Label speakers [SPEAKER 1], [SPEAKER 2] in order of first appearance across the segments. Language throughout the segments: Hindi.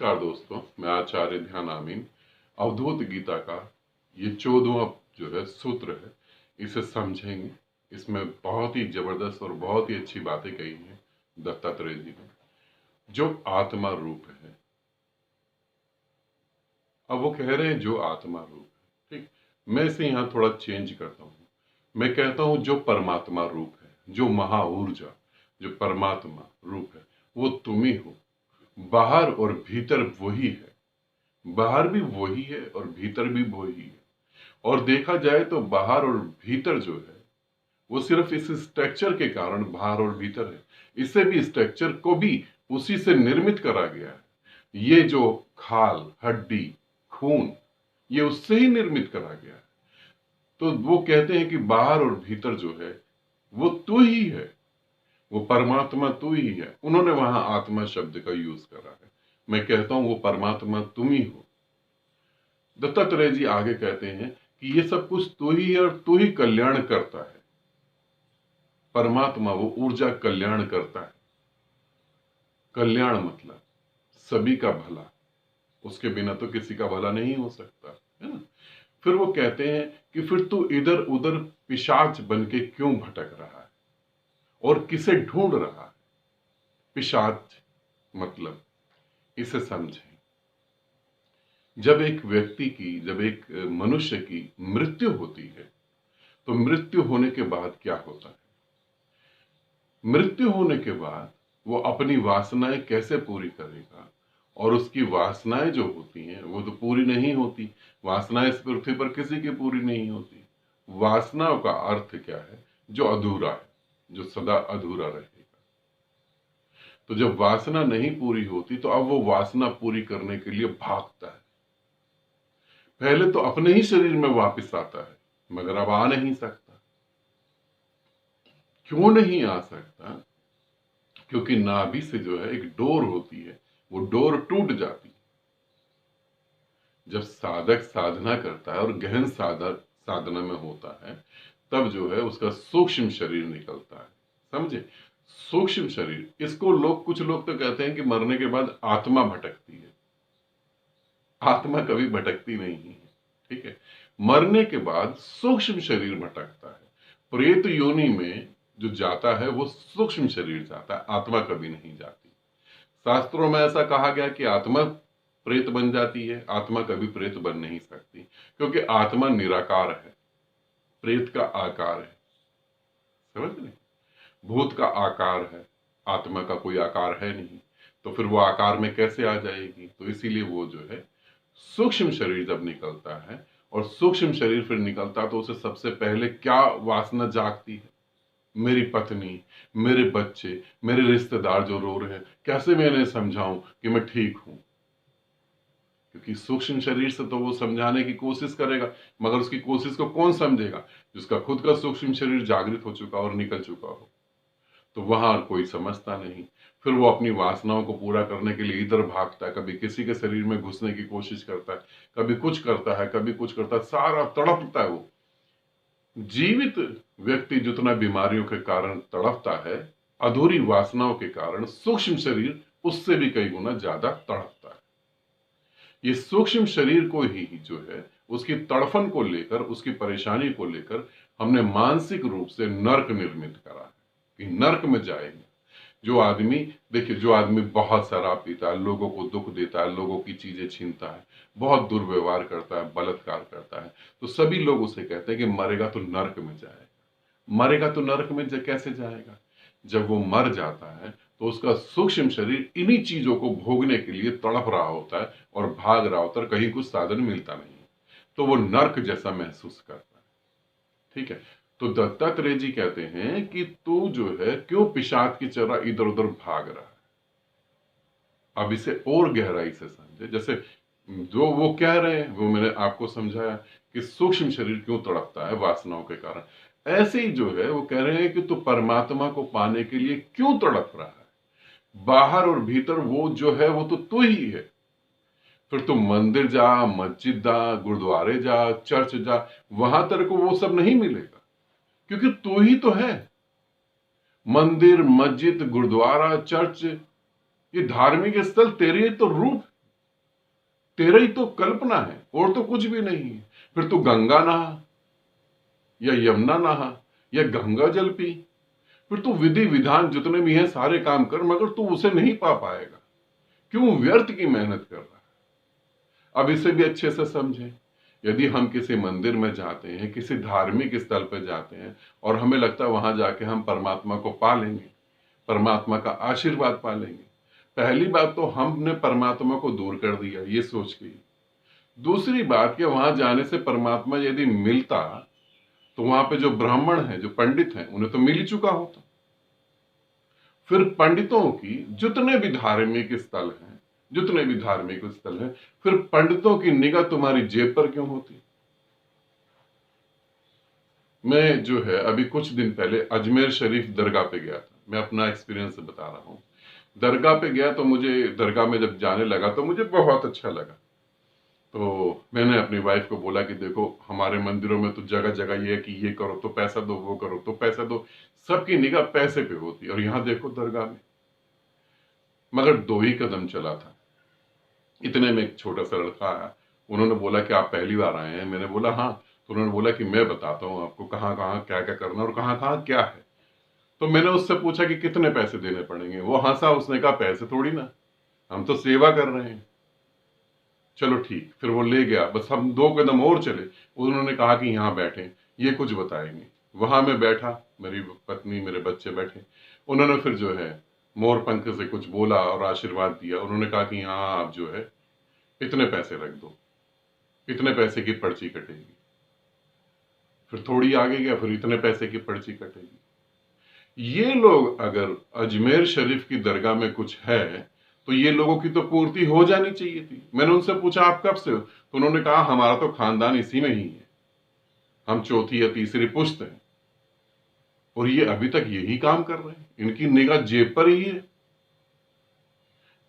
[SPEAKER 1] नमस्कार दोस्तों, मैं आचार्य ध्यान आमीन। अवधूत गीता का ये 14वां जो है सूत्र है, इसे समझेंगे। इसमें बहुत ही जबरदस्त और बहुत ही अच्छी बातें कही हैं दत्तात्रेय जी ने। जो आत्मा रूप है, अब वो कह रहे हैं जो आत्मा रूप है, ठीक। मैं इसे यहाँ थोड़ा चेंज करता हूँ। मैं कहता हूँ जो परमात्मा रूप है, जो महा ऊर्जा, जो परमात्मा रूप है, वो तुम ही हो। बाहर और भीतर वही है, बाहर भी वही है और भीतर भी वही है। और देखा जाए तो बाहर और भीतर जो है वो सिर्फ इस स्ट्रक्चर के कारण बाहर और भीतर है। इसे भी स्ट्रक्चर को भी उसी से निर्मित करा गया है। ये जो खाल, हड्डी, खून, ये उससे ही निर्मित करा गया है। तो वो कहते हैं कि बाहर और भीतर जो है वो तू ही है, वो परमात्मा तू ही है। उन्होंने वहां आत्मा शब्द का यूज करा है। मैं कहता हूं वो परमात्मा तुम ही हो। दत्तात्रेय जी आगे कहते हैं कि ये सब कुछ तू ही है और तू ही कल्याण करता है। परमात्मा वो ऊर्जा कल्याण करता है। कल्याण मतलब सभी का भला, उसके बिना तो किसी का भला नहीं हो सकता, है ना। फिर वो कहते हैं कि फिर तू इधर उधर पिशाच बन के क्यों भटक रहा है और किसे ढूंढ रहा है। पिशाच मतलब इसे समझें। जब एक मनुष्य की मृत्यु होती है तो मृत्यु होने के बाद क्या होता है। मृत्यु होने के बाद वो अपनी वासनाएं कैसे पूरी करेगा, और उसकी वासनाएं जो होती हैं वो तो पूरी नहीं होती। वासनाएं इस पृथ्वी पर किसी की पूरी नहीं होती। वासनाओं का अर्थ क्या है, जो अधूरा है, जो सदा अधूरा रहेगा। तो जब वासना नहीं पूरी होती तो अब वो वासना पूरी करने के लिए भागता है। पहले तो अपने ही शरीर में वापस आता है, मगर अब आ नहीं सकता। क्यों नहीं आ सकता? क्योंकि नाभि से जो है एक डोर होती है, वो डोर टूट जाती है। जब साधक साधना करता है और गहन साधना में होता है, तब जो है उसका सूक्ष्म शरीर निकलता है। समझे? सूक्ष्म शरीर, इसको कुछ लोग तो कहते हैं कि मरने के बाद आत्मा भटकती है। आत्मा कभी भटकती नहीं है, ठीक है। मरने के बाद सूक्ष्म शरीर भटकता है। प्रेत योनि में जो जाता है वो सूक्ष्म शरीर जाता है, आत्मा कभी नहीं जाती। शास्त्रों में ऐसा कहा गया कि आत्मा प्रेत बन जाती है, आत्मा कभी प्रेत बन नहीं सकती, क्योंकि आत्मा निराकार है, प्रेत का आकार है। समझ रहे? भूत का आकार है, आत्मा का कोई आकार है नहीं, तो फिर वो आकार में कैसे आ जाएगी। तो इसीलिए वो जो है सूक्ष्म शरीर जब निकलता है, और सूक्ष्म शरीर फिर निकलता तो उसे सबसे पहले क्या वासना जागती है, मेरी पत्नी, मेरे बच्चे, मेरे रिश्तेदार जो रो रहे हैं, कैसे मैं इन्हें समझाऊं कि मैं ठीक हूं। क्योंकि सूक्ष्म शरीर से तो वो समझाने की कोशिश करेगा, मगर उसकी कोशिश को कौन समझेगा, जिसका खुद का सूक्ष्म शरीर जागृत हो चुका और निकल चुका हो। तो वहां कोई समझता नहीं। फिर वो अपनी वासनाओं को पूरा करने के लिए इधर भागता है, कभी किसी के शरीर में घुसने की कोशिश करता है, कभी कुछ करता है, कभी कुछ करता है, सारा तड़पता है वो। जीवित व्यक्ति जितना बीमारियों के कारण तड़पता है, अधूरी वासनाओं के कारण सूक्ष्म शरीर उससे भी कई गुना ज्यादा तड़पता है। ये सूक्ष्म शरीर को ही जो है उसकी तड़फन को लेकर, उसकी परेशानी को लेकर हमने मानसिक रूप से नर्क निर्मित करा है कि नर्क में जाएंगे। जो आदमी, देखिए, जो आदमी बहुत शराब पीता है, लोगों को दुख देता है, लोगों की चीजें छीनता है, बहुत दुर्व्यवहार करता है, बलात्कार करता है, तो सभी लोग उसे कहते हैं कि मरेगा तो नर्क में जाएगा। मरेगा तो नर्क में कैसे जाएगा? जब वो मर जाता है तो उसका सूक्ष्म शरीर इन्हीं चीजों को भोगने के लिए तड़प रहा होता है और भाग रहा होता है, कहीं कुछ साधन मिलता नहीं है, तो वो नर्क जैसा महसूस करता है। ठीक है। तो दत्तात्रेय जी कहते हैं कि तू जो है क्यों पिशाच की तरह इधर उधर भाग रहा है। अब इसे और गहराई से समझे। जैसे जो वो कह रहे हैं वो मैंने आपको समझाया कि सूक्ष्म शरीर क्यों तड़पता है वासनाओं के कारण, ऐसे ही जो है वो कह रहे हैं कि तू परमात्मा को पाने के लिए क्यों तड़प रहा है। बाहर और भीतर वो जो है वो तो तू ही है। फिर तू मंदिर जा, मस्जिद जा, गुरुद्वारे जा, चर्च जा, वहां तेरे को वो सब नहीं मिलेगा, क्योंकि तू ही तो है। मंदिर, मस्जिद, गुरुद्वारा, चर्च, ये धार्मिक स्थल तेरे तो रूप, तेरा ही तो कल्पना है और तो कुछ भी नहीं है। फिर तू गंगा नहा या यमुना नहा या गंगा जल पी, फिर तू विधि विधान जितने भी हैं सारे काम कर, मगर तू उसे नहीं पा पाएगा। क्यों व्यर्थ की मेहनत कर रहा है? अब इसे भी अच्छे से समझें। यदि हम किसी मंदिर में जाते हैं, किसी धार्मिक स्थल पर जाते हैं और हमें लगता है वहां जाके हम परमात्मा को पा लेंगे, परमात्मा का आशीर्वाद पा लेंगे, पहली बात तो हमने परमात्मा को दूर कर दिया ये सोच के। दूसरी बात कि वहां जाने से परमात्मा यदि मिलता तो वहां पे जो ब्राह्मण हैं, जो पंडित हैं, उन्हें तो मिल ही चुका होता। फिर पंडितों की जितने भी धार्मिक स्थल हैं, जितने भी धार्मिक स्थल हैं, फिर पंडितों की निगाह तुम्हारी जेब पर क्यों होती? मैं जो है अभी कुछ दिन पहले अजमेर शरीफ दरगाह पे गया था। मैं अपना एक्सपीरियंस बता रहा हूँ। दरगाह पे गया तो मुझे दरगाह में जब जाने लगा तो मुझे बहुत अच्छा लगा। तो मैंने अपनी वाइफ को बोला कि देखो हमारे मंदिरों में तो जगह जगह ये है कि ये करो तो पैसा दो, वो करो तो पैसा दो, सबकी निगाह पैसे पे होती है। और यहाँ देखो दरगाह में, मगर 2 ही कदम चला था, इतने में एक छोटा सा लड़का आया। उन्होंने बोला कि आप पहली बार आए हैं? मैंने बोला हाँ। तो उन्होंने बोला कि मैं बताता हूँ आपको कहाँ कहाँ क्या क्या करना और कहाँ कहाँ क्या है। तो मैंने उससे पूछा कि कितने पैसे देने पड़ेंगे। वो हंसा, उसने कहा पैसे थोड़ी ना, हम तो सेवा कर रहे हैं। चलो ठीक, फिर वो ले गया। बस हम 2 कदम और चले, उन्होंने कहा कि यहाँ बैठे, ये कुछ बताएंगे। वहां मैं बैठा, मेरी पत्नी मेरे बच्चे बैठे। उन्होंने फिर जो है मोर पंख से कुछ बोला और आशीर्वाद दिया। उन्होंने कहा कि यहाँ आप जो है इतने पैसे रख दो, इतने पैसे की पर्ची कटेगी। फिर थोड़ी आगे गया, फिर इतने पैसे की पर्ची कटेगी। ये लोग अगर अजमेर शरीफ की दरगाह में कुछ है तो ये लोगों की तो पूर्ति हो जानी चाहिए थी। मैंने उनसे पूछा आप कब से हो? तो उन्होंने कहा हमारा तो खानदान इसी में ही है, हम चौथी या तीसरी पुश्त हैं। और ये अभी तक यही काम कर रहे हैं, इनकी निगाह जेब पर ही है।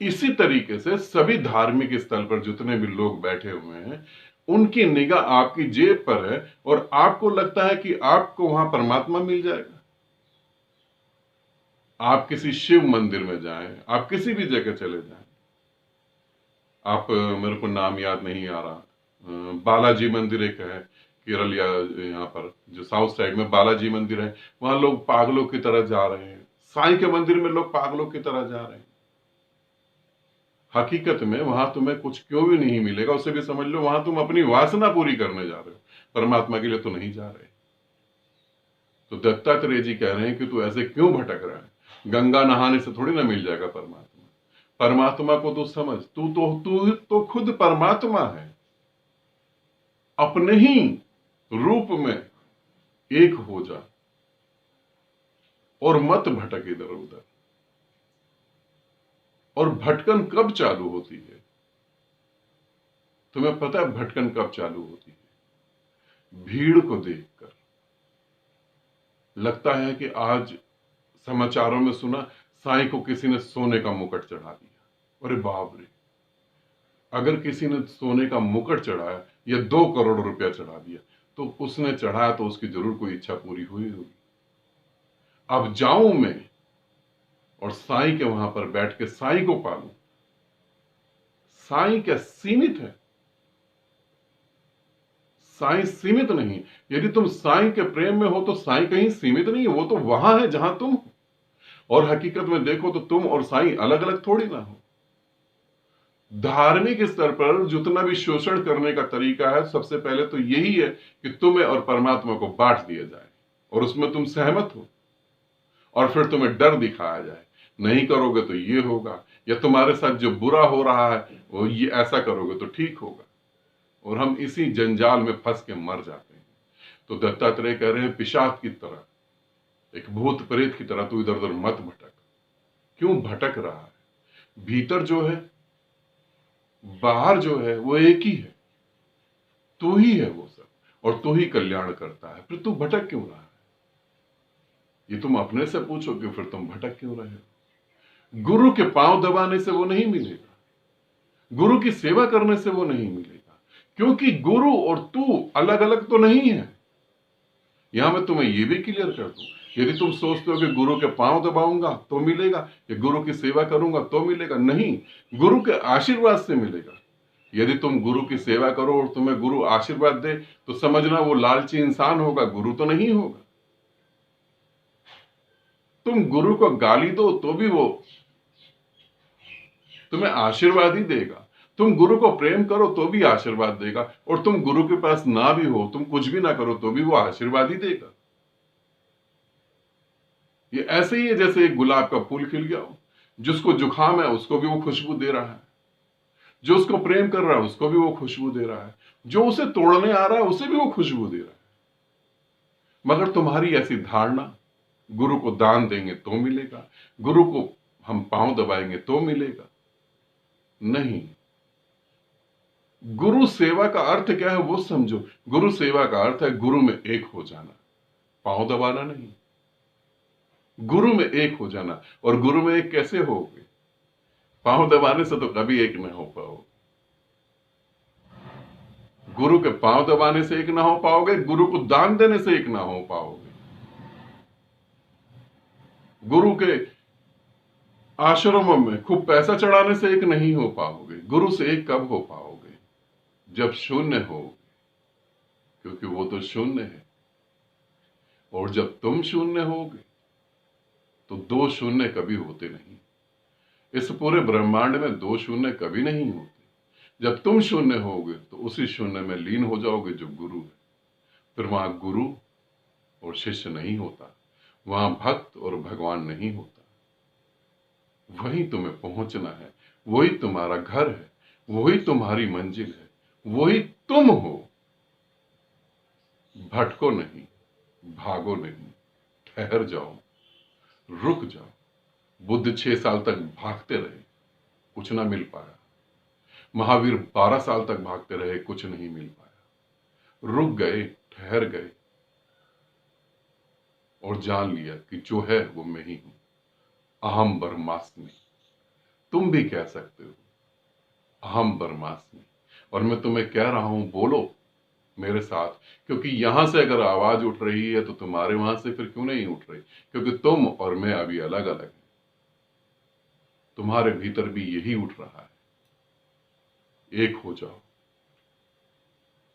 [SPEAKER 1] इसी तरीके से सभी धार्मिक स्थल पर जितने भी लोग बैठे हुए हैं, उनकी निगाह आपकी जेब पर है और आपको लगता है कि आपको वहां परमात्मा मिल जाएगा। आप किसी शिव मंदिर में जाएं, आप किसी भी जगह चले जाएं, आप मेरे को नाम याद नहीं आ रहा, बालाजी मंदिर एक है केरल या यहाँ पर जो साउथ साइड में बालाजी मंदिर है, वहां लोग पागलों की तरह जा रहे हैं। साईं के मंदिर में लोग पागलों की तरह जा रहे हैं। हकीकत में वहां तुम्हें कुछ क्यों भी नहीं मिलेगा, उसे भी समझ लो वहां तुम अपनी वासना पूरी करने जा रहे हो, परमात्मा के लिए तो नहीं जा रहे। तो दत्तात्रेय जी कह रहे हैं कि तू ऐसे क्यों भटक रहा है? गंगा नहाने से थोड़ी ना मिल जाएगा परमात्मा। परमात्मा को तो समझ, तू तो खुद परमात्मा है। अपने ही रूप में एक हो जा और मत भटक इधर उधर। और भटकन कब चालू होती है? तुम्हें पता है भटकन कब चालू होती है? भीड़ को देखकर। लगता है कि आज समाचारों में सुना साईं को किसी ने सोने का मुकुट चढ़ा दिया। अरे बाप रे, अगर किसी ने सोने का मुकुट चढ़ाया या 2 करोड़ रुपया चढ़ा दिया तो उसने चढ़ाया तो उसकी जरूर कोई इच्छा पूरी हुई होगी। अब जाऊं मैं और साईं के वहां पर बैठ के साईं को पालूं। साईं क्या सीमित है? साईं सीमित नहीं। यदि तुम साईं के प्रेम में हो तो साईं कहीं सीमित नहीं है, वो तो वहां है जहां तुम हो। और हकीकत में देखो तो तुम और साईं अलग अलग थोड़ी ना हो। धार्मिक स्तर पर जितना भी शोषण करने का तरीका है, सबसे पहले तो यही है कि तुम्हें और परमात्मा को बांट दिया जाए और उसमें तुम सहमत हो, और फिर तुम्हें डर दिखाया जाए, नहीं करोगे तो ये होगा, या तुम्हारे साथ जो बुरा हो रहा है वो ये ऐसा करोगे तो ठीक होगा। और हम इसी जंजाल में फंस के मर जाते हैं। तो दत्तात्रेय कह रहे हैं पिशाच की तरह, एक भूत प्रेत की तरह तू इधर उधर मत भटक। क्यों भटक रहा है? भीतर जो है, बाहर जो है, वो एक ही है, तू ही है वो सब, और तू ही कल्याण करता है। फिर तू भटक क्यों रहा है? ये तुम अपने से पूछो कि फिर तुम भटक क्यों रहे हो? गुरु के पांव दबाने से वो नहीं मिलेगा, गुरु की सेवा करने से वो नहीं मिलेगा, क्योंकि गुरु और तू अलग अलग तो नहीं है। यहां मैं तुम्हें यह भी क्लियर कर दूं, यदि तुम सोचते हो कि गुरु के पांव दबाऊंगा तो मिलेगा या गुरु की सेवा करूंगा तो मिलेगा, नहीं, गुरु के आशीर्वाद से मिलेगा। यदि तुम गुरु की सेवा करो और तुम्हें गुरु आशीर्वाद दे तो समझना वो लालची इंसान होगा, गुरु तो नहीं होगा। तुम गुरु को गाली दो तो भी वो तुम्हें आशीर्वाद ही देगा। तुम गुरु को प्रेम करो तो भी आशीर्वाद देगा, और तुम गुरु के पास ना भी हो, तुम कुछ भी ना करो तो भी वो आशीर्वाद ही देगा। ये ऐसे ही है जैसे एक गुलाब का फूल खिल गया हो, जिसको जुकाम है उसको भी वो खुशबू दे रहा है, जो उसको प्रेम कर रहा है उसको भी वो खुशबू दे रहा है, जो उसे तोड़ने आ रहा है उसे भी वो खुशबू दे रहा है। मगर तुम्हारी ऐसी धारणा, गुरु को दान देंगे तो मिलेगा, गुरु को हम पांव दबाएंगे तो मिलेगा, नहीं। गुरु सेवा का अर्थ क्या है वो समझो। गुरु सेवा का अर्थ है गुरु में एक हो जाना, पांव दबाना नहीं। गुरु में एक हो जाना। और गुरु में एक कैसे होगे? पांव दबाने से तो कभी एक न हो पाओगे। गुरु के पांव दबाने से एक ना हो पाओगे, गुरु को दान देने से एक ना हो पाओगे, गुरु के आश्रमों में खूब पैसा चढ़ाने से एक नहीं हो पाओगे। गुरु से एक कब हो पाओगे? जब शून्य हो, क्योंकि वो तो शून्य है। और जब तुम शून्य होगे तो दो शून्य कभी होते नहीं। इस पूरे ब्रह्मांड में दो शून्य कभी नहीं होते। जब तुम शून्य होगे तो उसी शून्य में लीन हो जाओगे जो गुरु है। फिर वहां गुरु और शिष्य नहीं होता, वहां भक्त और भगवान नहीं होता। वही तुम्हें पहुंचना है, वही तुम्हारा घर है, वही तुम्हारी मंजिल है, वही तुम हो। भटको नहीं, भागो नहीं, ठहर जाओ, रुक जाओ। बुद्ध 6 साल तक भागते रहे, कुछ ना मिल पाया। महावीर 12 साल तक भागते रहे, कुछ नहीं मिल पाया। रुक गए, ठहर गए और जान लिया कि जो है वो मैं ही हूं। अहम ब्रह्मास्मि। तुम भी कह सकते हो अहम ब्रह्मास्मि। और मैं तुम्हें कह रहा हूं, बोलो मेरे साथ, क्योंकि यहां से अगर आवाज उठ रही है तो तुम्हारे वहां से फिर क्यों नहीं उठ रही? क्योंकि तुम और मैं अभी अलग अलग हैं। तुम्हारे भीतर भी यही उठ रहा है। एक हो जाओ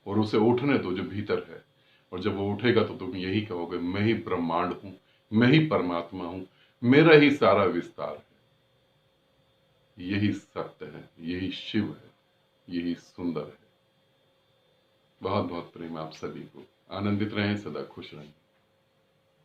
[SPEAKER 1] और उसे उठने दो जो भीतर है। और जब वो उठेगा तो तुम यही कहोगे, मैं ही ब्रह्मांड हूं, मैं ही परमात्मा हूं, मेरा ही सारा विस्तार है। यही सत्य है, यही शिव है, यही सुंदर है। बहुत बहुत प्रेम आप सभी को। आनंदित रहें, सदा खुश रहें।